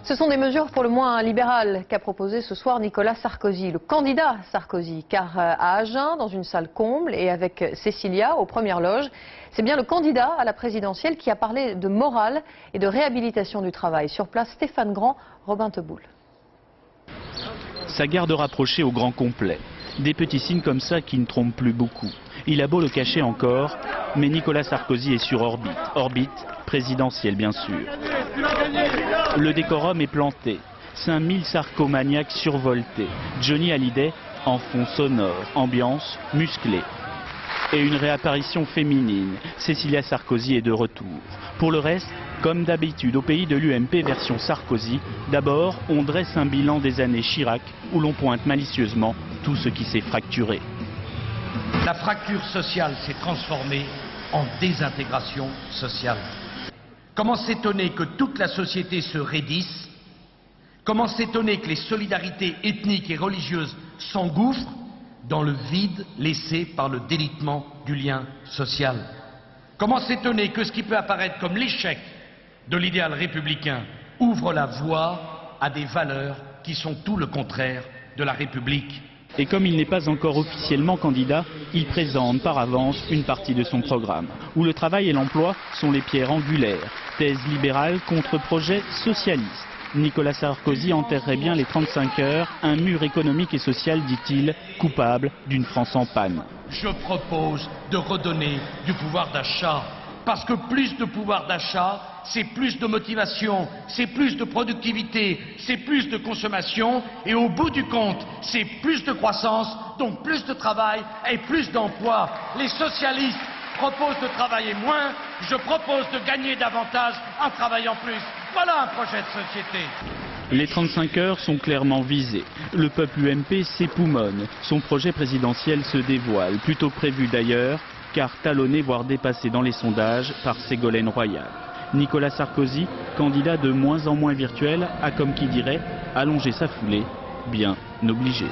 Ce sont des mesures pour le moins libérales qu'a proposé ce soir Nicolas Sarkozy, le candidat Sarkozy, car à Agen, dans une salle comble et avec Cécilia aux premières loges, c'est bien le candidat à la présidentielle qui a parlé de morale et de réhabilitation du travail. Sur place, Stéphane Grand, Robin Teboul. Sa garde rapprochée au grand complet. Des petits signes comme ça qui ne trompent plus beaucoup. Il a beau le cacher encore, mais Nicolas Sarkozy est sur orbite. Orbite présidentielle, bien sûr. Le décorum est planté. 5000 sarcomaniaques survoltés. Johnny Hallyday en fond sonore. Ambiance musclée. Et une réapparition féminine. Cécilia Sarkozy est de retour. Pour le reste, comme d'habitude au pays de l'UMP version Sarkozy, d'abord on dresse un bilan des années Chirac où l'on pointe malicieusement tout ce qui s'est fracturé. La fracture sociale s'est transformée en désintégration sociale. Comment s'étonner que toute la société se raidisse? Comment s'étonner que les solidarités ethniques et religieuses s'engouffrent dans le vide laissé par le délitement du lien social? Comment s'étonner que ce qui peut apparaître comme l'échec de l'idéal républicain ouvre la voie à des valeurs qui sont tout le contraire de la République? Et comme il n'est pas encore officiellement candidat, il présente par avance une partie de son programme, où le travail et l'emploi sont les pierres angulaires. Thèse libérale contre projet socialiste. Nicolas Sarkozy enterrerait bien les 35 heures, un mur économique et social, dit-il, coupable d'une France en panne. Je propose de redonner du pouvoir d'achat, parce que plus de pouvoir d'achat, c'est plus de motivation, c'est plus de productivité, c'est plus de consommation, et au bout du compte, c'est plus de croissance, donc plus de travail et plus d'emploi. Les socialistes proposent de travailler moins, je propose de gagner davantage en travaillant plus. Voilà un projet de société. Les 35 heures sont clairement visées. Le peuple UMP s'époumonne. Son projet présidentiel se dévoile, plutôt prévu d'ailleurs, car talonné voire dépassé dans les sondages par Ségolène Royal. Nicolas Sarkozy, candidat de moins en moins virtuel, a comme qui dirait allongé sa foulée, bien obligé.